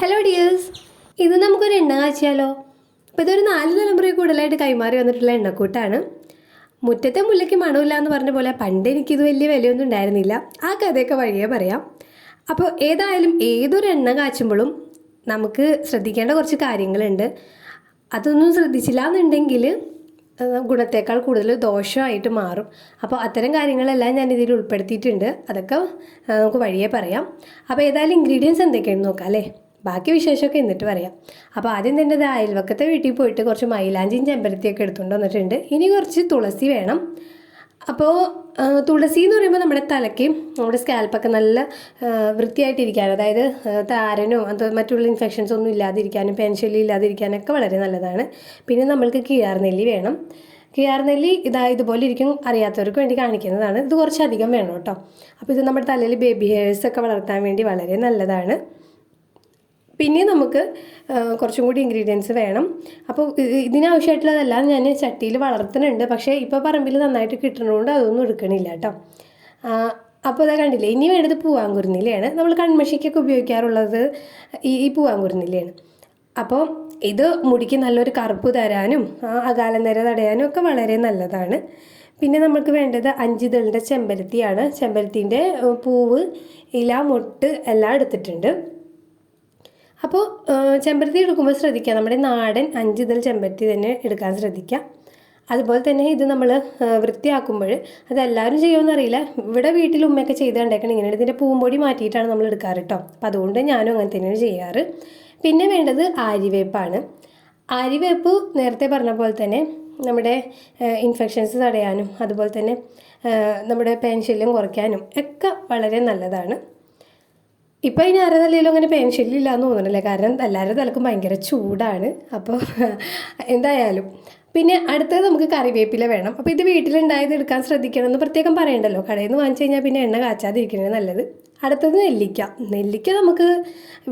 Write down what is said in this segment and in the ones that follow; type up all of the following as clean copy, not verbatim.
Hello dears, ഇത് നമുക്കൊരു എണ്ണ കാച്ചിയാലോ. അപ്പോൾ ഇതൊരു 4 തലമുറയിൽ കൂടുതലായിട്ട് കൈമാറി വന്നിട്ടുള്ള എണ്ണക്കൂട്ടാണ്. മുറ്റത്തെ മുല്ലയ്ക്ക് മണമില്ല എന്ന് പറഞ്ഞ പോലെ പണ്ട് എനിക്കിത് വലിയ വിലയൊന്നും ഉണ്ടായിരുന്നില്ല. ആ കഥയൊക്കെ വഴിയേ പറയാം. അപ്പോൾ ഏതായാലും ഏതൊരു എണ്ണ കാച്ചുമ്പോഴും നമുക്ക് ശ്രദ്ധിക്കേണ്ട കുറച്ച് കാര്യങ്ങളുണ്ട്. അതൊന്നും ശ്രദ്ധിച്ചില്ല എന്നുണ്ടെങ്കിൽ ഗുണത്തേക്കാൾ കൂടുതൽ ദോഷമായിട്ട് മാറും. അപ്പോൾ അത്തരം കാര്യങ്ങളെല്ലാം ഞാൻ ഇതിൽ ഉൾപ്പെടുത്തിയിട്ടുണ്ട്. അതൊക്കെ നമുക്ക് വഴിയേ പറയാം. അപ്പോൾ ഏതായാലും ഇൻഗ്രീഡിയൻസ് എന്തൊക്കെയാണെന്ന് നോക്കാം അല്ലേ. ബാക്കി വിശേഷമൊക്കെ എന്നിട്ട് പറയാം. അപ്പോൾ ആദ്യം തന്നെ ഇത് അയൽവക്കത്തെ വീട്ടിൽ പോയിട്ട് കുറച്ച് മൈലാഞ്ചിയും ചെമ്പരത്തിയൊക്കെ എടുത്തുകൊണ്ട് വന്നിട്ടുണ്ട്. ഇനി കുറച്ച് തുളസി വേണം. അപ്പോൾ തുളസി എന്ന് പറയുമ്പോൾ നമ്മുടെ തലയ്ക്ക് നമ്മുടെ സ്കാൽപ്പൊക്കെ നല്ല വൃത്തിയായിട്ടിരിക്കാൻ, അതായത് താരനോ അത് മറ്റുള്ള ഇൻഫെക്ഷൻസ് ഒന്നും ഇല്ലാതിരിക്കാനും പെൻശല്യം ഇല്ലാതിരിക്കാനൊക്കെ വളരെ നല്ലതാണ്. പിന്നെ നമ്മൾക്ക് കിഴാർനെല്ലി വേണം. കിഴാർനെല്ലി ഇതുപോലെ ഇരിക്കും. അറിയാത്തവർക്ക് വേണ്ടി കാണിക്കുന്നതാണ്. ഇത് കുറച്ചധികം വേണം കേട്ടോ. അപ്പോൾ ഇത് നമ്മുടെ തലയിൽ ബേബി ഹെയർസൊക്കെ വളർത്താൻ വേണ്ടി വളരെ നല്ലതാണ്. പിന്നെ നമുക്ക് കുറച്ചും കൂടി ഇൻഗ്രീഡിയൻസ് വേണം. അപ്പോൾ ഇതിനാവശ്യമായിട്ടുള്ളതെല്ലാം ഞാൻ ചട്ടിയിൽ വളർത്തുന്നുണ്ട്. പക്ഷേ ഇപ്പോൾ പറമ്പിൽ നന്നായിട്ട് കിട്ടുന്നതുകൊണ്ട് അതൊന്നും എടുക്കണില്ല കേട്ടോ. അപ്പോൾ അതാ കണ്ടില്ലേ, ഇനി വേണ്ടത് പൂവാങ്കുരുന്നിലയാണ്. നമ്മൾ കൺമഷിക്കൊക്കെ ഉപയോഗിക്കാറുള്ളത് ഈ പൂവാങ്കുരുന്നിലയാണ്. അപ്പോൾ ഇത് മുടിക്ക് നല്ലൊരു കറുപ്പ് തരാനും അകാല നിര തടയാനും ഒക്കെ വളരെ നല്ലതാണ്. പിന്നെ നമുക്ക് വേണ്ടത് 5 ഇതളിൻ്റെ ചെമ്പരത്തിയാണ്. ചെമ്പരത്തിൻ്റെ പൂവ്, ഇല, മൊട്ട് എല്ലാം എടുത്തിട്ടുണ്ട്. അപ്പോൾ ചെമ്പരത്തി എടുക്കുമ്പോൾ ശ്രദ്ധിക്കുക, നമ്മുടെ നാടൻ 5 ഇതൾ ചെമ്പരത്തി തന്നെ എടുക്കാൻ ശ്രദ്ധിക്കുക. അതുപോലെ തന്നെ ഇത് നമ്മൾ വൃത്തിയാക്കുമ്പോൾ അതെല്ലാവരും ചെയ്യുമെന്നറിയില്ല. ഇവിടെ വീട്ടിൽ ഉമ്മയൊക്കെ ചെയ്ത് കണ്ടേക്കണം ഇങ്ങനെ. ഇതിൻ്റെ പൂമ്പൊടി മാറ്റിയിട്ടാണ് നമ്മൾ എടുക്കാറ് കേട്ടോ. അപ്പോൾ അതുകൊണ്ട് ഞാനും അങ്ങനെ തന്നെയാണ് ചെയ്യാറ്. പിന്നെ വേണ്ടത് ആര്യവേപ്പാണ്. ആര്യവേപ്പ് നേരത്തെ പറഞ്ഞ പോലെ തന്നെ നമ്മുടെ ഇൻഫെക്ഷൻസ് തടയാനും അതുപോലെ തന്നെ നമ്മുടെ പെൻശല്യം കുറയ്ക്കാനും ഒക്കെ വളരെ നല്ലതാണ്. ഇപ്പോൾ ഇനി ആരുടെ തലയിലും അങ്ങനെ പെൻശല്യം ഇല്ലയെന്ന് തോന്നുന്നില്ല, കാരണം എല്ലാവരുടെ തലക്കും ഭയങ്കര ചൂടാണ്. അപ്പോൾ എന്തായാലും പിന്നെ അടുത്തത് നമുക്ക് കറിവേപ്പില വേണം. അപ്പോൾ ഇത് വീട്ടിലുണ്ടായത് എടുക്കാൻ ശ്രദ്ധിക്കണം എന്ന് പ്രത്യേകം പറയണ്ടല്ലോ. കടയിൽ നിന്ന് വാങ്ങിച്ചു കഴിഞ്ഞാൽ പിന്നെ എണ്ണ കാച്ചാതിരിക്കുന്നത് നല്ലത്. അടുത്തത് നെല്ലിക്ക നമുക്ക്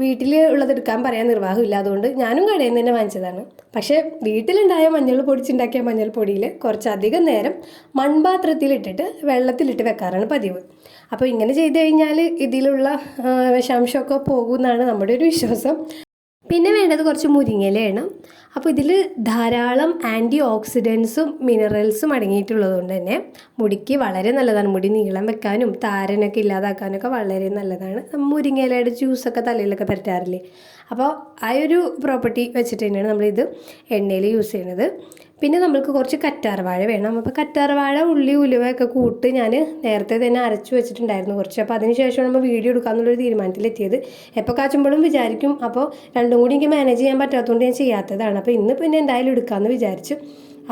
വീട്ടിൽ ഉള്ളത് എടുക്കാൻ പറയാൻ നിർവാഹമില്ല. അതുകൊണ്ട് ഞാനും കടയിൽ നിന്ന് തന്നെ വാങ്ങിച്ചതാണ്. പക്ഷേ വീട്ടിലുണ്ടായ മഞ്ഞൾ പൊടിച്ചുണ്ടാക്കിയ മഞ്ഞൾപ്പൊടിയിൽ കുറച്ചധികം നേരം മൺപാത്രത്തിലിട്ടിട്ട് വെള്ളത്തിലിട്ട് വെക്കാറാണ് പതിവ്. അപ്പോൾ ഇങ്ങനെ ചെയ്ത് കഴിഞ്ഞാൽ ഇതിലുള്ള വിഷാംശമൊക്കെ പോകുമെന്നാണ് നമ്മുടെ ഒരു വിശ്വാസം. പിന്നെ വേണ്ടത് കുറച്ച് മുരിങ്ങയിലയാണ്. അപ്പോൾ ഇതിൽ ധാരാളം ആൻറ്റി ഓക്സിഡൻസും മിനറൽസും അടങ്ങിയിട്ടുള്ളത് കൊണ്ട് തന്നെ മുടിക്ക് വളരെ നല്ലതാണ്. മുടി നീളം വെക്കാനും താരനൊക്കെ ഇല്ലാതാക്കാനൊക്കെ വളരെ നല്ലതാണ്. മുരിങ്ങയിലയുടെ ജ്യൂസൊക്കെ തലയിലൊക്കെ പറ്റാറില്ലേ. അപ്പോൾ ആ ഒരു പ്രോപ്പർട്ടി വെച്ചിട്ട് തന്നെയാണ് നമ്മളിത് എണ്ണയിൽ യൂസ് ചെയ്യുന്നത്. പിന്നെ നമ്മൾക്ക് കുറച്ച് കറ്റാർവാഴ വേണം. അപ്പോൾ കറ്റാർവാഴ, ഉള്ളി, ഉലുവയൊക്കെ കൂട്ട് ഞാൻ നേരത്തെ തന്നെ അരച്ചു വെച്ചിട്ടുണ്ടായിരുന്നു കുറച്ച്. അപ്പോൾ അതിന് ശേഷമാണ് നമ്മൾ വീഡിയോ എടുക്കാമെന്നുള്ളൊരു തീരുമാനത്തിലെത്തിയത്. എപ്പോൾ കാച്ചുമ്പോഴും വിചാരിക്കും, അപ്പോൾ രണ്ടും കൂടി എനിക്ക് മാനേജ് ചെയ്യാൻ പറ്റാത്തതുകൊണ്ട് ഞാൻ ചെയ്യാത്തതാണ്. അപ്പോൾ ഇന്ന് പിന്നെ എന്തായാലും എടുക്കാമെന്ന് വിചാരിച്ചു.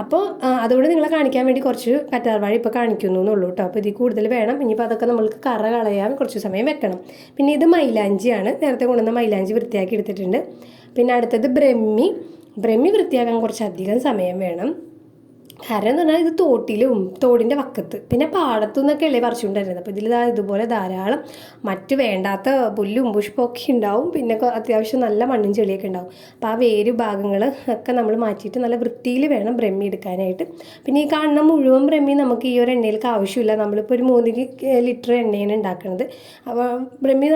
അപ്പോൾ അതുകൊണ്ട് നിങ്ങളെ കാണിക്കാൻ വേണ്ടി കുറച്ച് കറ്റാർവാഴ ഇപ്പോൾ കാണിക്കുന്നു എന്നുള്ളൂ കേട്ടോ. അപ്പോൾ ഇതിൽ കൂടുതൽ വേണം. ഇനിയിപ്പോൾ അതൊക്കെ നമ്മൾക്ക് കറ കളയാൻ കുറച്ച് സമയം വെക്കണം. പിന്നെ ഇത് മൈലാഞ്ചിയാണ്. നേരത്തെ കൊണ്ടുവന്ന മൈലാഞ്ചി വൃത്തിയാക്കി എടുത്തിട്ടുണ്ട്. പിന്നെ അടുത്തത് ബ്രഹ്മി വൃത്തിയാക്കാൻ കുറച്ചധികം സമയം വേണം. കാരണം എന്ന് പറഞ്ഞാൽ ഇത് തോടിൻ്റെ വക്കത്ത് പിന്നെ പാടത്തു നിന്നൊക്കെ അല്ലേ പറിച്ചുകൊണ്ടിരുന്നത്. അപ്പോൾ ഇതിൽ ഇതുപോലെ ധാരാളം മറ്റ് വേണ്ടാത്ത പുല്ലും പുഷ്പമൊക്കെ ഉണ്ടാവും. പിന്നെ അത്യാവശ്യം നല്ല മണ്ണും ചെളിയൊക്കെ ഉണ്ടാവും. അപ്പോൾ ആ വേര് ഭാഗങ്ങൾ ഒക്കെ നമ്മൾ മാറ്റിയിട്ട് നല്ല വൃത്തിയിൽ വേണം ബ്രഹ്മി എടുക്കാനായിട്ട്. പിന്നെ ഈ കാണുന്ന മുഴുവൻ ബ്രഹ്മി നമുക്ക് ഈ ഒരു എണ്ണയിലേക്ക് ആവശ്യമില്ല. നമ്മളിപ്പോൾ ഒരു 3 ലിറ്റർ എണ്ണയാണ് ഉണ്ടാക്കുന്നത്. അപ്പോൾ ബ്രഹ്മി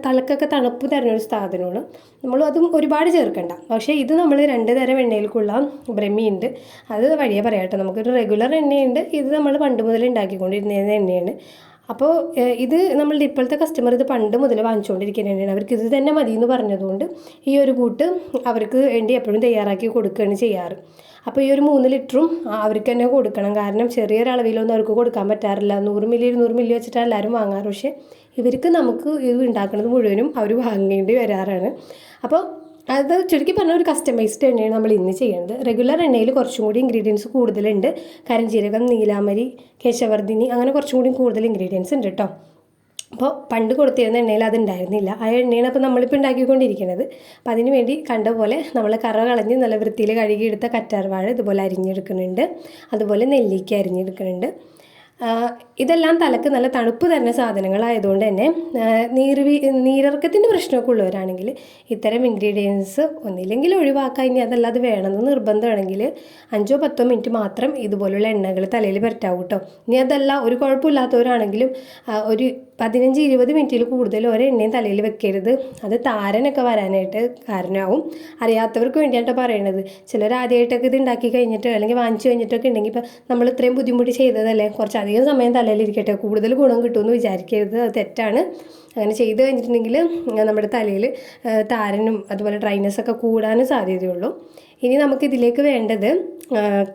തലക്കൊക്കെ തണുപ്പ് തരുന്നൊരു സാധനമാണ്. നമ്മൾ അതും ഒരുപാട് ചേർക്കണ്ട. പക്ഷേ ഇത് നമ്മൾ 2 തരം എണ്ണയിലേക്കുള്ള ബ്രഹ്മിയുണ്ട്. അത് വഴിയേ പറയാം. നമുക്കൊരു റെഗുലർ എണ്ണയുണ്ട്. ഇത് നമ്മൾ പണ്ട് മുതൽ ഉണ്ടാക്കിക്കൊണ്ടിരുന്ന എണ്ണയാണ്. അപ്പോൾ ഇത് നമ്മളുടെ ഇപ്പോഴത്തെ കസ്റ്റമർ ഇത് പണ്ട് മുതൽ വാങ്ങിച്ചുകൊണ്ടിരിക്കുന്ന എണ്ണയാണ്. അവർക്ക് ഇത് തന്നെ മതി എന്ന് പറഞ്ഞതുകൊണ്ട് ഈ ഒരു കൂട്ട് അവർക്ക് വേണ്ടി എപ്പോഴും തയ്യാറാക്കി കൊടുക്കുകയാണ് ചെയ്യാറ്. അപ്പോൾ ഈ ഒരു 3 ലിറ്ററും അവർക്ക് തന്നെ കൊടുക്കണം. കാരണം ചെറിയൊരളവിലൊന്നും അവർക്ക് കൊടുക്കാൻ പറ്റാറില്ല. 100 മില്ലി 200 മില്ലി വെച്ചിട്ടാണ് എല്ലാവരും വാങ്ങാറ്. പക്ഷേ നമുക്ക് ഇത് ഉണ്ടാക്കുന്നത് മുഴുവനും അവർ വാങ്ങേണ്ടി വരാറാണ്. അപ്പോൾ അത് ചുരുക്കി പറഞ്ഞാൽ ഒരു കസ്റ്റമൈസ്ഡ് എണ്ണയാണ് നമ്മൾ ഇന്ന് ചെയ്യുന്നത്. റെഗുലർ എണ്ണയിൽ കുറച്ചും കൂടി ഇൻഗ്രീഡിയൻസ് കൂടുതലുണ്ട്. കാരിഞ്ചീരകം, നീലാമരി, കേശവർദ്ധിനി, അങ്ങനെ കുറച്ചും കൂടി കൂടുതൽ ഇൻഗ്രീഡിയൻസ് ഉണ്ട് കേട്ടോ. അപ്പോൾ പണ്ട് കൊടുത്തിരുന്ന എണ്ണയിൽ അതുണ്ടായിരുന്നില്ല. ആ എണ്ണയാണ് അപ്പോൾ നമ്മളിപ്പോൾ ഉണ്ടാക്കിക്കൊണ്ടിരിക്കുന്നത്. അപ്പോൾ അതിന് വേണ്ടി കണ്ട പോലെ നമ്മൾ കറ കളഞ്ഞ് നല്ല വൃത്തിയിൽ കഴുകിയെടുത്ത കറ്റാർവാഴ ഇതുപോലെ അരിഞ്ഞെടുക്കുന്നുണ്ട്. അതുപോലെ നെല്ലിക്ക അരിഞ്ഞെടുക്കുന്നുണ്ട്. ഇതെല്ലാം തലക്ക് നല്ല തണുപ്പ് തരുന്ന സാധനങ്ങളായതുകൊണ്ട് തന്നെ നീരിറക്കത്തിൻ്റെ പ്രശ്നമൊക്കെ ഉള്ളവരാണെങ്കിൽ ഇത്തരം ഇൻഗ്രീഡിയൻസ് ഒന്നില്ലെങ്കിൽ ഒഴിവാക്കാൻ, ഇനി അതല്ലാതെ വേണമെന്ന് നിർബന്ധമാണെങ്കിൽ 5-10 മിനിറ്റ് മാത്രം ഇതുപോലുള്ള എണ്ണകൾ തലയിൽ പുരട്ടാവും കേട്ടോ. ഇനി അതല്ല ഒരു കുഴപ്പമില്ലാത്തവരാണെങ്കിലും ഒരു 15-20 മിനിറ്റിൽ കൂടുതൽ ഒരെണ്ണയും തലയിൽ വെക്കരുത്. അത് താരനൊക്കെ വരാനായിട്ട് കാരണമാവും. അറിയാത്തവർക്ക് വേണ്ടിയിട്ടാണ് പറയണത്. ചിലർ ആദ്യമായിട്ടൊക്കെ ഇത് ഉണ്ടാക്കി കഴിഞ്ഞിട്ട് അല്ലെങ്കിൽ വാങ്ങിച്ചു കഴിഞ്ഞിട്ടൊക്കെ ഉണ്ടെങ്കിൽ ഇപ്പം നമ്മൾ ഇത്രയും ബുദ്ധിമുട്ട് ചെയ്തതല്ലേ, കുറച്ചധികം സമയം തലയിലിരിക്കട്ടെ, കൂടുതൽ ഗുണം കിട്ടുമെന്ന് വിചാരിക്കരുത്. അത് തെറ്റാണ്. അങ്ങനെ ചെയ്ത് കഴിഞ്ഞിട്ടുണ്ടെങ്കിൽ നമ്മുടെ തലയിൽ താരനും അതുപോലെ ഡ്രൈനെസ്സൊക്കെ കൂടാനും സാധ്യതയുള്ളൂ. ഇനി നമുക്കിതിലേക്ക് വേണ്ടത്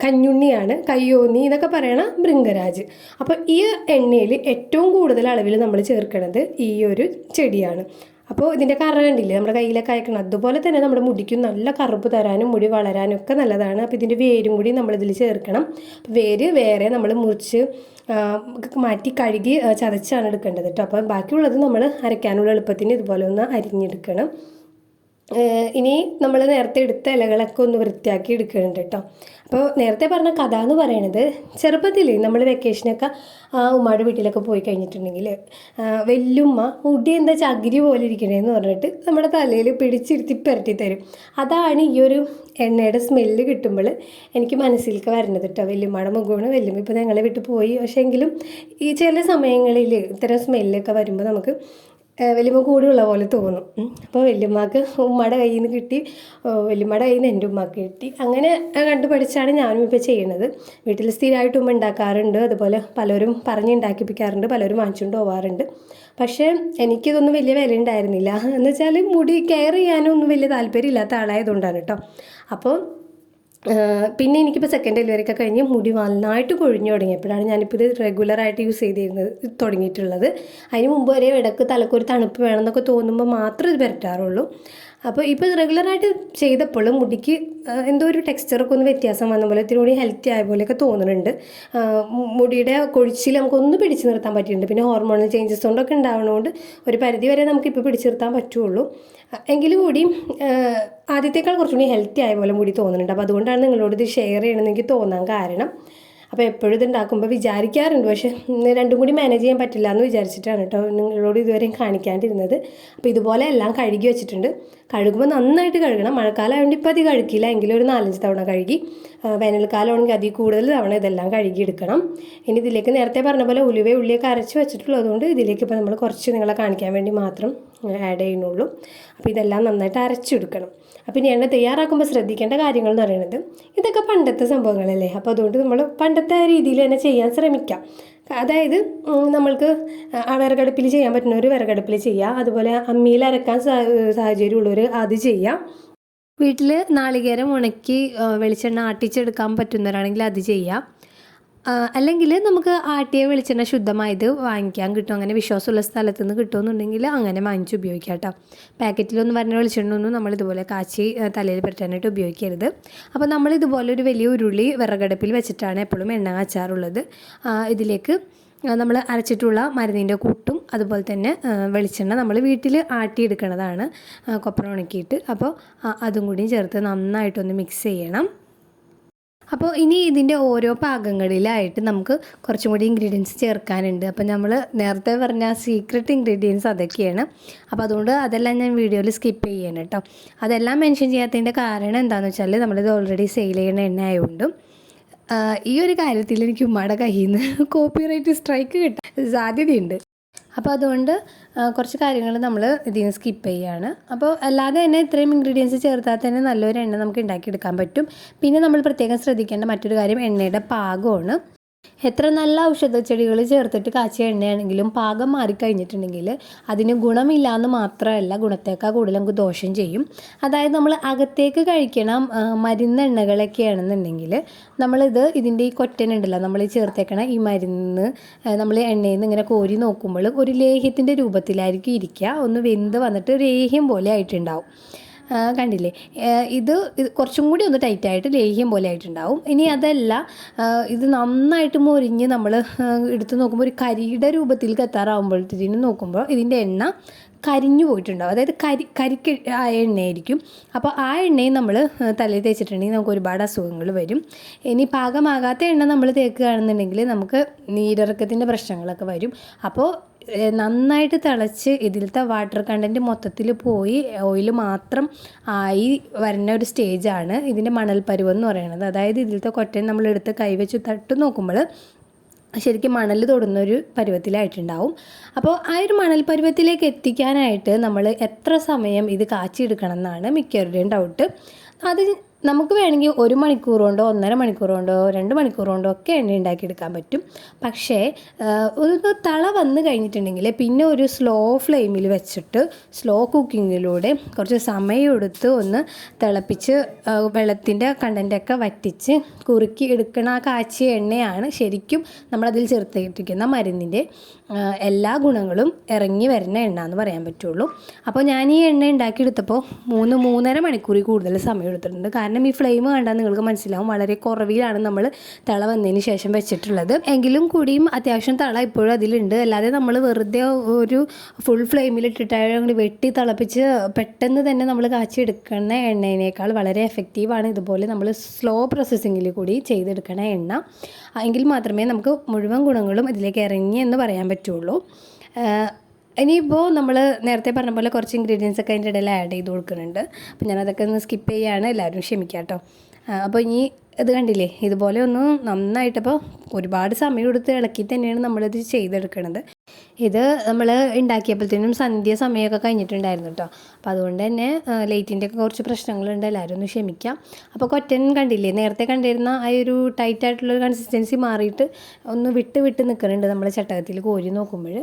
കഞ്ഞുണ്ണിയാണ്, കയ്യോന്നി എന്നൊക്കെ പറയണ ഭൃംഗരാജ്. അപ്പോൾ ഈ എണ്ണയിൽ ഏറ്റവും കൂടുതൽ അളവിൽ നമ്മൾ ചേർക്കുന്നത് ഈ ഒരു ചെടിയാണ്. അപ്പോൾ ഇതിൻ്റെ കറ കണ്ടില്ലേ നമ്മുടെ കയ്യിലൊക്കെ അയക്കണം. അതുപോലെ തന്നെ നമ്മുടെ മുടിക്കും നല്ല കറുപ്പ് തരാനും മുടി വളരാനും ഒക്കെ നല്ലതാണ്. അപ്പോൾ ഇതിൻ്റെ വേരും കൂടി നമ്മളിതിൽ ചേർക്കണം. വേര് വേറെ നമ്മൾ മുറിച്ച് മാറ്റി കഴുകി ചതച്ചാണ് എടുക്കേണ്ടത് കേട്ടോ. അപ്പോൾ ബാക്കിയുള്ളത് നമ്മൾ അരയ്ക്കാനുള്ള എളുപ്പത്തിന് ഇതുപോലെ ഒന്ന് അരിഞ്ഞെടുക്കണം. ഇനി നമ്മൾ നേരത്തെ എടുത്ത ഇലകളൊക്കെ ഒന്ന് വൃത്തിയാക്കി എടുക്കുന്നുണ്ട് കേട്ടോ. അപ്പോൾ നേരത്തെ പറഞ്ഞ കഥ എന്ന് പറയണത്, ചെറുപ്പത്തിൽ നമ്മൾ വെക്കേഷനൊക്കെ ഉമ്മയുടെ വീട്ടിലൊക്കെ പോയി കഴിഞ്ഞിട്ടുണ്ടെങ്കിൽ വല്യുമ്മ മുടി എന്താ ചകിരി പോലെ ഇരിക്കണേന്ന് പറഞ്ഞിട്ട് നമ്മുടെ തലയിൽ പിടിച്ചിരുത്തി പുരട്ടി തരും. അതാണ് ഈ ഒരു എണ്ണയുടെ സ്മെല്ല് കിട്ടുമ്പോൾ എനിക്ക് മനസ്സിലേക്ക് വരുന്നത് കേട്ടോ. വല്യമ്മയുടെ മുഖമാണ്. വല്യമ്മ ഇപ്പോൾ ഞങ്ങളെ വിട്ട് പോയി. പക്ഷേ എങ്കിലും ഈ ചില സമയങ്ങളിൽ ഇത്തരം സ്മെല്ലൊക്കെ വരുമ്പോൾ നമുക്ക് വല്യമ്മ കൂടെയുള്ള പോലെ തോന്നും. അപ്പോൾ വല്യമ്മക്ക് ഉമ്മയുടെ കയ്യിൽ നിന്ന് കിട്ടി, വല്യമ്മയുടെ കയ്യിൽ നിന്ന് എൻ്റെ ഉമ്മക്ക് കിട്ടി. അങ്ങനെ കണ്ടു പഠിച്ചാണ് ഞാനും ഇപ്പോൾ ചെയ്യുന്നത്. വീട്ടിൽ സ്ഥിരമായിട്ട് ഉമ്മ ഉണ്ടാക്കാറുണ്ട്. അതുപോലെ പലരും പറഞ്ഞുണ്ടാക്കിപ്പിക്കാറുണ്ട്, പലരും വാങ്ങിച്ചുകൊണ്ട് പോകാറുണ്ട്. പക്ഷേ എനിക്കിതൊന്നും വലിയ വില ഉണ്ടായിരുന്നില്ല. എന്ന് വെച്ചാൽ മുടി കെയർ ചെയ്യാനൊന്നും വലിയ താല്പര്യമില്ലാത്ത ആളായതുകൊണ്ടാണ് കേട്ടോ. അപ്പോൾ പിന്നെ എനിക്കിപ്പോൾ സെക്കൻഡ് ഡെലിവറിയൊക്കെ കഴിഞ്ഞ് മുടി നന്നായിട്ട് കൊഴിഞ്ഞു തുടങ്ങിയപ്പോഴാണ് ഞാനിപ്പോൾ ഇത് റെഗുലറായിട്ട് യൂസ് ചെയ്തിരുന്നത് തുടങ്ങിയിട്ടുള്ളത്. അതിന് മുമ്പ് വരെ ഇടയ്ക്ക് തലക്കൊരു തണുപ്പ് വേണമെന്നൊക്കെ തോന്നുമ്പോൾ മാത്രമേ ഇത് പുരട്ടാറുള്ളൂ. അപ്പോൾ ഇപ്പോൾ റെഗുലറായിട്ട് ചെയ്തപ്പോൾ മുടിക്ക് എന്തോ ഒരു ടെക്സ്ചറൊക്കെ ഒന്ന് വ്യത്യാസം വന്ന പോലെ, ഇത്തിരി കൂടി ഹെൽത്തി ആയ പോലെയൊക്കെ തോന്നുന്നുണ്ട്. മുടിയുടെ കൊഴിച്ചിൽ നമുക്കൊന്ന് പിടിച്ചു നിർത്താൻ പറ്റിയിട്ടുണ്ട്. പിന്നെ ഹോർമോണൽ ചേഞ്ചസ് കൊണ്ടൊക്കെ ഉണ്ടാവണതുകൊണ്ട് ഒരു പരിധി വരെ നമുക്കിപ്പോൾ പിടിച്ചു നിർത്താൻ പറ്റുള്ളൂ. എങ്കിലും കൂടി ആദ്യത്തേക്കാൾ കുറച്ചുകൂടി ഹെൽത്തി ആയ പോലെ മുടി തോന്നുന്നുണ്ട്. അപ്പോൾ അതുകൊണ്ടാണ് നിങ്ങളോട് ഇത് ഷെയർ ചെയ്യണമെന്ന് എനിക്ക് തോന്നാൻ കാരണം. അപ്പോൾ എപ്പോഴും ഇത് ഉണ്ടാക്കുമ്പോൾ വിചാരിക്കാറുണ്ട്, പക്ഷേ രണ്ടും കൂടി മാനേജ് ചെയ്യാൻ പറ്റില്ല എന്ന് വിചാരിച്ചിട്ടാണ് കേട്ടോ നിങ്ങളോട് ഇതുവരെയും കാണിക്കാണ്ടിരുന്നത്. അപ്പോൾ ഇതുപോലെ എല്ലാം കഴുകി വെച്ചിട്ടുണ്ട്. കഴുകുമ്പോൾ നന്നായിട്ട് കഴുകണം. മഴക്കാലമായതുകൊണ്ട് ഇപ്പോൾ അധികം കഴുകില്ല, എങ്കിലും ഒരു 4-5 തവണ കഴുകി. വേനൽക്കാലമാണെങ്കിൽ അതിൽ കൂടുതൽ തവണ ഇതെല്ലാം കഴുകി എടുക്കണം. ഇനി ഇതിലേക്ക് നേരത്തെ പറഞ്ഞ പോലെ ഉള്ളിയൊക്കെ അരച്ച് വെച്ചിട്ടുള്ളതുകൊണ്ട് ഇതിലേക്ക് ഇപ്പോൾ നമ്മൾ കുറച്ച് നിങ്ങളെ കാണിക്കാൻ വേണ്ടി മാത്രം ആഡ് ചെയ്യുന്നുള്ളൂ. അപ്പോൾ ഇതെല്ലാം നന്നായിട്ട് അരച്ചെടുക്കണം. അപ്പോൾ ഇനി എണ്ണ തയ്യാറാക്കുമ്പോൾ ശ്രദ്ധിക്കേണ്ട കാര്യങ്ങൾ എന്ന് പറയുന്നത്, ഇതൊക്കെ പണ്ടത്തെ സംഭവങ്ങളല്ലേ. അപ്പോൾ അതുകൊണ്ട് നമ്മൾ പണ്ടത്തെ രീതിയിൽ തന്നെ ചെയ്യാൻ ശ്രമിക്കാം. അതായത് നമ്മൾക്ക് വിറകടുപ്പിൽ ചെയ്യാൻ പറ്റുന്നവർ വിറകടുപ്പിൽ ചെയ്യാം. അതുപോലെ അമ്മിയിൽ അരക്കാൻ സാഹചര്യമുള്ളവർ അത് ചെയ്യാം. വീട്ടിൽ നാളികേരം ഉണക്കി വെളിച്ചെണ്ണ ആട്ടിച്ചെടുക്കാൻ പറ്റുന്നവരാണെങ്കിൽ അത് ചെയ്യാം. അല്ലെങ്കിൽ നമുക്ക് ആട്ടിയ വെളിച്ചെണ്ണ ശുദ്ധമായത് വാങ്ങിക്കാൻ കിട്ടും. അങ്ങനെ വിശ്വാസമുള്ള സ്ഥലത്ത് നിന്ന് കിട്ടുമെന്നുണ്ടെങ്കിൽ അങ്ങനെ വാങ്ങിച്ച് ഉപയോഗിക്കാം കേട്ടോ. പാക്കറ്റിലൊന്നും വരുന്ന വെളിച്ചെണ്ണൊന്നും നമ്മളിതുപോലെ കാച്ചി തലയിൽ പുരട്ടാനായിട്ട് ഉപയോഗിക്കരുത്. അപ്പോൾ നമ്മളിതുപോലെ ഒരു വലിയ ഉരുളി വിറകടുപ്പിൽ വെച്ചിട്ടാണ് എപ്പോഴും എണ്ണ കാച്ചാറുള്ളത്. ഇതിലേക്ക് നമ്മൾ അരച്ചിട്ടുള്ള മരുന്നിൻ്റെ കൂട്ടും അതുപോലെ തന്നെ വെളിച്ചെണ്ണ നമ്മൾ വീട്ടിൽ ആട്ടിയെടുക്കണതാണ്, കൊപ്ര ഉണക്കിയിട്ട്. അപ്പോൾ അതും കൂടിയും ചേർത്ത് നന്നായിട്ടൊന്ന് മിക്സ് ചെയ്യണം. അപ്പോൾ ഇനി ഇതിൻ്റെ ഓരോ പാകങ്ങളിലായിട്ട് നമുക്ക് കുറച്ചും കൂടി ഇൻഗ്രീഡിയൻസ് ചേർക്കാനുണ്ട്. അപ്പോൾ നമ്മൾ നേരത്തെ പറഞ്ഞ സീക്രട്ട് ഇൻഗ്രീഡിയൻസ് അതൊക്കെയാണ്. അപ്പോൾ അതുകൊണ്ട് അതെല്ലാം ഞാൻ വീഡിയോയിൽ സ്കിപ്പ് ചെയ്യണം കേട്ടോ. അതെല്ലാം മെൻഷൻ ചെയ്യാത്തതിൻ്റെ കാരണം എന്താണെന്ന് വെച്ചാൽ നമ്മളിത് ഓൾറെഡി സെയിൽ ചെയ്യുന്ന എണ്ണ ആയതുകൊണ്ടും ഈ ഒരു കാര്യത്തിൽ എനിക്ക് ഉമ്മയുടെ കയ്യിൽ നിന്ന് കോപ്പിറൈറ്റ് സ്ട്രൈക്ക് കിട്ടാൻ സാധ്യതയുണ്ട്. അപ്പോൾ അതുകൊണ്ട് കുറച്ച് കാര്യങ്ങൾ നമ്മൾ ഇതിൽ നിന്ന് സ്കിപ്പ് ചെയ്യുകയാണ്. അപ്പോൾ അല്ലാതെ തന്നെ ഇത്രയും ഇൻഗ്രീഡിയൻസ് ചേർത്താൽ തന്നെ നല്ലൊരു എണ്ണ നമുക്ക് ഉണ്ടാക്കിയെടുക്കാൻ പറ്റും. പിന്നെ നമ്മൾ പ്രത്യേകം ശ്രദ്ധിക്കേണ്ട മറ്റൊരു കാര്യം എണ്ണയുടെ പാകമാണ്. എത്ര നല്ല ഔഷധ ചെടികൾ ചേർത്തിട്ട് കാച്ചിയ എണ്ണയാണെങ്കിലും പാകം മാറിക്കഴിഞ്ഞിട്ടുണ്ടെങ്കിൽ അതിന് ഗുണമില്ല എന്ന് മാത്രമല്ല, ഗുണത്തേക്കാൾ കൂടുതൽ നമുക്ക് ദോഷം ചെയ്യും. അതായത് നമ്മൾ അകത്തേക്ക് കഴിക്കണം മരുന്ന് എണ്ണകളൊക്കെയാണെന്നുണ്ടെങ്കിൽ ഇതിൻ്റെ ഈ കൊറ്റനുണ്ടല്ലോ, നമ്മൾ ചേർത്തേക്കണ ഈ മരുന്ന് നമ്മൾ എണ്ണയിൽ നിന്ന് ഇങ്ങനെ കോരി നോക്കുമ്പോൾ ഒരു ലേഹ്യത്തിൻ്റെ രൂപത്തിലായിരിക്കും ഇരിക്കുക. ഒന്ന് വെന്ത് വന്നിട്ട് ലേഹ്യം പോലെ ആയിട്ടുണ്ടാവും. കണ്ടില്ലേ, ഇത് കുറച്ചും കൂടി ഒന്ന് ടൈറ്റായിട്ട് ലേഹ്യം പോലെ ആയിട്ടുണ്ടാവും. ഇനി അതല്ല, ഇത് നന്നായിട്ട് മൊരിഞ്ഞ് നമ്മൾ എടുത്ത് നോക്കുമ്പോൾ ഒരു കരിയുടെ രൂപത്തിൽ എത്താറാവുമ്പോഴത്തേനും നോക്കുമ്പോൾ ഇതിൻ്റെ എണ്ണ കരിഞ്ഞു പോയിട്ടുണ്ടാവും. അതായത് കരിക്ക് ആയ എണ്ണയായിരിക്കും. അപ്പോൾ ആ എണ്ണയും നമ്മൾ തലയിൽ തേച്ചിട്ടുണ്ടെങ്കിൽ നമുക്ക് ഒരുപാട് അസുഖങ്ങൾ വരും. ഇനി പാകമാകാത്ത എണ്ണ നമ്മൾ തേക്കുകയാണെന്നുണ്ടെങ്കിൽ നമുക്ക് നീരിറക്കത്തിൻ്റെ പ്രശ്നങ്ങളൊക്കെ വരും. അപ്പോൾ നന്നായിട്ട് തിളച്ച് ഇതിലത്തെ വാട്ടർ കണ്ടൻറ്റ് മൊത്തത്തിൽ പോയി ഓയിൽ മാത്രം ആയി വരുന്ന ഒരു സ്റ്റേജാണ് ഇതിൻ്റെ മണൽ പരുവം എന്ന് പറയുന്നത്. അതായത് ഇതിലത്തെ കൊറ്റൻ നമ്മളെടുത്ത് കൈവച്ച് തട്ട് നോക്കുമ്പോൾ ശരിക്കും മണൽ തൊടുന്നൊരു പരുവത്തിലായിട്ടുണ്ടാവും. അപ്പോൾ ആ ഒരു മണൽ പരുവത്തിലേക്ക് എത്തിക്കാനായിട്ട് നമ്മൾ എത്ര സമയം ഇത് കാച്ചിയെടുക്കണം എന്നാണ് മിക്കവരുടെയും ഡൗട്ട്. അത് നമുക്ക് വേണമെങ്കിൽ 1 മണിക്കൂർ കൊണ്ടോ 1.5 മണിക്കൂർ കൊണ്ടോ 2 മണിക്കൂർ കൊണ്ടോ ഒക്കെ എണ്ണ ഉണ്ടാക്കിയെടുക്കാൻ പറ്റും. പക്ഷേ ഒരു തള വന്ന് കഴിഞ്ഞിട്ടുണ്ടെങ്കിൽ പിന്നെ ഒരു സ്ലോ ഫ്ലെയിമിൽ വെച്ചിട്ട് സ്ലോ കുക്കിങ്ങിലൂടെ കുറച്ച് സമയം എടുത്ത് ഒന്ന് തിളപ്പിച്ച് വെള്ളത്തിൻ്റെ കണ്ടൻറ്റൊക്കെ വറ്റിച്ച് കുറുക്കി എടുക്കണ ആ കാച്ചിയ എണ്ണയാണ് ശരിക്കും നമ്മളതിൽ ചേർത്തിരിക്കുന്ന മരുന്നിൻ്റെ എല്ലാ ഗുണങ്ങളും ഇറങ്ങി വരുന്ന എണ്ണ എന്ന് പറയാൻ പറ്റുള്ളൂ. അപ്പോൾ ഞാൻ ഈ എണ്ണ ഉണ്ടാക്കിയെടുത്തപ്പോൾ 3-3.5 മണിക്കൂറിൽ കൂടുതൽ സമയം എടുത്തിട്ടുണ്ട്. കാരണം ഈ ഫ്ലെയിം കണ്ടാൽ നിങ്ങൾക്ക് മനസ്സിലാവും വളരെ കുറവിലാണ് നമ്മൾ തള വന്നതിന് ശേഷം വെച്ചിട്ടുള്ളത്. എങ്കിലും കൂടിയും അത്യാവശ്യം തള ഇപ്പോഴും അതിലുണ്ട്. അല്ലാതെ നമ്മൾ വെറുതെ ഒരു ഫുൾ ഫ്ലെയിമിലിട്ടിട്ട് വെട്ടി തിളപ്പിച്ച് പെട്ടെന്ന് തന്നെ നമ്മൾ കാച്ചിയെടുക്കുന്ന എണ്ണയിനേക്കാൾ വളരെ എഫക്റ്റീവാണ് ഇതുപോലെ നമ്മൾ സ്ലോ പ്രോസസ്സിങ്ങിൽ കൂടി ചെയ്തെടുക്കുന്ന എണ്ണ. എങ്കിൽ മാത്രമേ നമുക്ക് മുഴുവൻ ഗുണങ്ങളും ഇതിലേക്ക് ഇറങ്ങി എന്ന് പറയാൻ പറ്റുള്ളൂ. ഇനിയിപ്പോൾ നമ്മൾ നേരത്തെ പറഞ്ഞ പോലെ കുറച്ച് ഇൻഗ്രീഡിയൻസ് ഒക്കെ അതിൻ്റെ ഇടയിൽ ആഡ് ചെയ്ത് കൊടുക്കുന്നുണ്ട്. അപ്പോൾ ഞാനതൊക്കെ ഒന്ന് സ്കിപ്പ് ചെയ്യുകയാണ്, എല്ലാവരും ക്ഷമിക്കാം കേട്ടോ. അപ്പോൾ ഇനി ഇത് കണ്ടില്ലേ, ഇതുപോലെ ഒന്ന് നന്നായിട്ടപ്പോൾ ഒരുപാട് സമയം എടുത്ത് ഇളക്കി തന്നെയാണ് നമ്മളിത് ചെയ്തെടുക്കുന്നത്. ഇത് നമ്മൾ ഉണ്ടാക്കിയപ്പോഴത്തേനും സന്ധ്യ സമയമൊക്കെ കഴിഞ്ഞിട്ടുണ്ടായിരുന്നു കേട്ടോ. അപ്പോൾ അതുകൊണ്ട് തന്നെ ലൈറ്റിൻ്റെ ഒക്കെ കുറച്ച് പ്രശ്നങ്ങളുണ്ട്, എല്ലാവരും ഒന്ന് ക്ഷമിക്കാം. അപ്പോൾ കൊറ്റൻ കണ്ടില്ലേ, നേരത്തെ കണ്ടിരുന്ന ആ ഒരു ടൈറ്റായിട്ടുള്ളൊരു കൺസിസ്റ്റൻസി മാറിയിട്ട് ഒന്ന് വിട്ട് നിൽക്കുന്നുണ്ട് നമ്മൾ ചട്ടകത്തിൽ കോരി നോക്കുമ്പോൾ.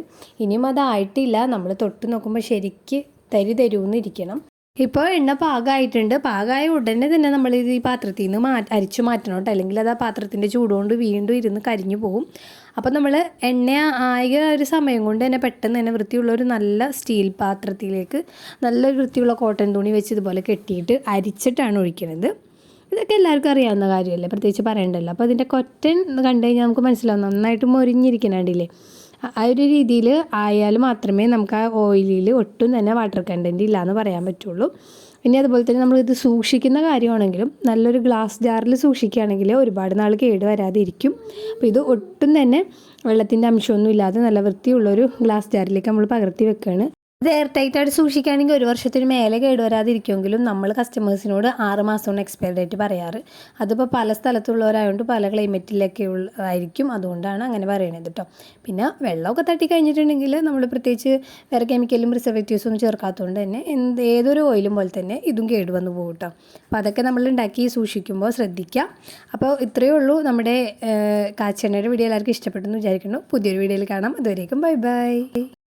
ഇനിയും അതായിട്ടില്ല, നമ്മൾ തൊട്ട് നോക്കുമ്പോൾ ശരിക്ക് തരുന്നിരിക്കണം. ഇപ്പോൾ എണ്ണ പാകമായിട്ടുണ്ട്. പാകമായ ഉടനെ തന്നെ നമ്മളിത് ഈ പാത്രത്തിൽ നിന്ന് അരിച്ചു മാറ്റണം കേട്ടോ, അല്ലെങ്കിൽ അത് ആ പാത്രത്തിൻ്റെ ചൂടുകൊണ്ട് വീണ്ടും ഇരുന്ന് കരിഞ്ഞു പോകും. അപ്പോൾ നമ്മൾ എണ്ണ ആയ ഒരു സമയം കൊണ്ട് തന്നെ പെട്ടെന്ന് തന്നെ വൃത്തിയുള്ള ഒരു നല്ല സ്റ്റീൽ പാത്രത്തിലേക്ക് നല്ലൊരു വൃത്തിയുള്ള കോട്ടൺ തുണി വെച്ച് ഇതുപോലെ കെട്ടിയിട്ട് അരിച്ചിട്ടാണ് ഒഴിക്കുന്നത്. ഇതൊക്കെ എല്ലാവർക്കും അറിയാവുന്ന കാര്യമല്ലേ, പ്രത്യേകിച്ച് പറയണ്ടല്ലോ. അപ്പോൾ അതിൻ്റെ കൊറ്റൻ കണ്ടു കഴിഞ്ഞാൽ നമുക്ക് മനസ്സിലാവും, നന്നായിട്ട് മൊരിഞ്ഞിരിക്കണുണ്ടല്ലേ. ആ ഒരു രീതിയിൽ ആയാൽ മാത്രമേ നമുക്ക് ആ ഓയിലിൽ ഒട്ടും തന്നെ വാട്ടർ കണ്ടൻറ്റ് ഇല്ല എന്ന് പറയാൻ പറ്റുള്ളൂ. ഇനി അതുപോലെ തന്നെ നമ്മളിത് സൂക്ഷിക്കുന്ന കാര്യമാണെങ്കിലും നല്ലൊരു ഗ്ലാസ് ജാറിൽ സൂക്ഷിക്കുകയാണെങ്കിൽ ഒരുപാട് നാൾ കേട് വരാതെ ഇരിക്കും. അപ്പോൾ ഇത് ഒട്ടും തന്നെ വെള്ളത്തിൻ്റെ അംശമൊന്നും ഇല്ലാതെ നല്ല വൃത്തിയുള്ളൊരു ഗ്ലാസ് ജാറിലേക്ക് നമ്മൾ പകർത്തി വെക്കുകയാണ്. ഇത് എയർ ടൈറ്റായിട്ട് സൂക്ഷിക്കുകയാണെങ്കിൽ 1 വർഷത്തിന് മേലെ കേടുവരാതിരിക്കുമെങ്കിലും നമ്മൾ കസ്റ്റമേഴ്സിനോട് 6 മാസമാണ് എക്സ്പയർ ഡേറ്റ് പറയാറ്. അതിപ്പോൾ പല സ്ഥലത്തുള്ളവരായതുകൊണ്ട് പല ക്ലൈമറ്റിലൊക്കെ ആയിരിക്കും, അതുകൊണ്ടാണ് അങ്ങനെ പറയണത് കേട്ടോ. പിന്നെ വെള്ളമൊക്കെ തട്ടി കഴിഞ്ഞിട്ടുണ്ടെങ്കിൽ നമ്മൾ പ്രത്യേകിച്ച് വേറെ കെമിക്കലും പ്രിസർവേറ്റീവ്സും ഒന്നും ചേർക്കാത്തതുകൊണ്ട് തന്നെ ഏതൊരു ഓയിലും പോലെ തന്നെ ഇതും കേടുവന്ന് പോകും കേട്ടോ. അപ്പോൾ അതൊക്കെ നമ്മൾ ഉണ്ടാക്കി സൂക്ഷിക്കുമ്പോൾ ശ്രദ്ധിക്കുക. അപ്പോൾ ഇത്രയേ ഉള്ളൂ നമ്മുടെ കാച്ചെണ്ണയുടെ വീഡിയോ. എല്ലാവർക്കും ഇഷ്ടപ്പെട്ടെന്ന് വിചാരിക്കുന്നു. പുതിയൊരു വീഡിയോയിൽ കാണാം. അതുവരേക്കും ബൈ ബൈ.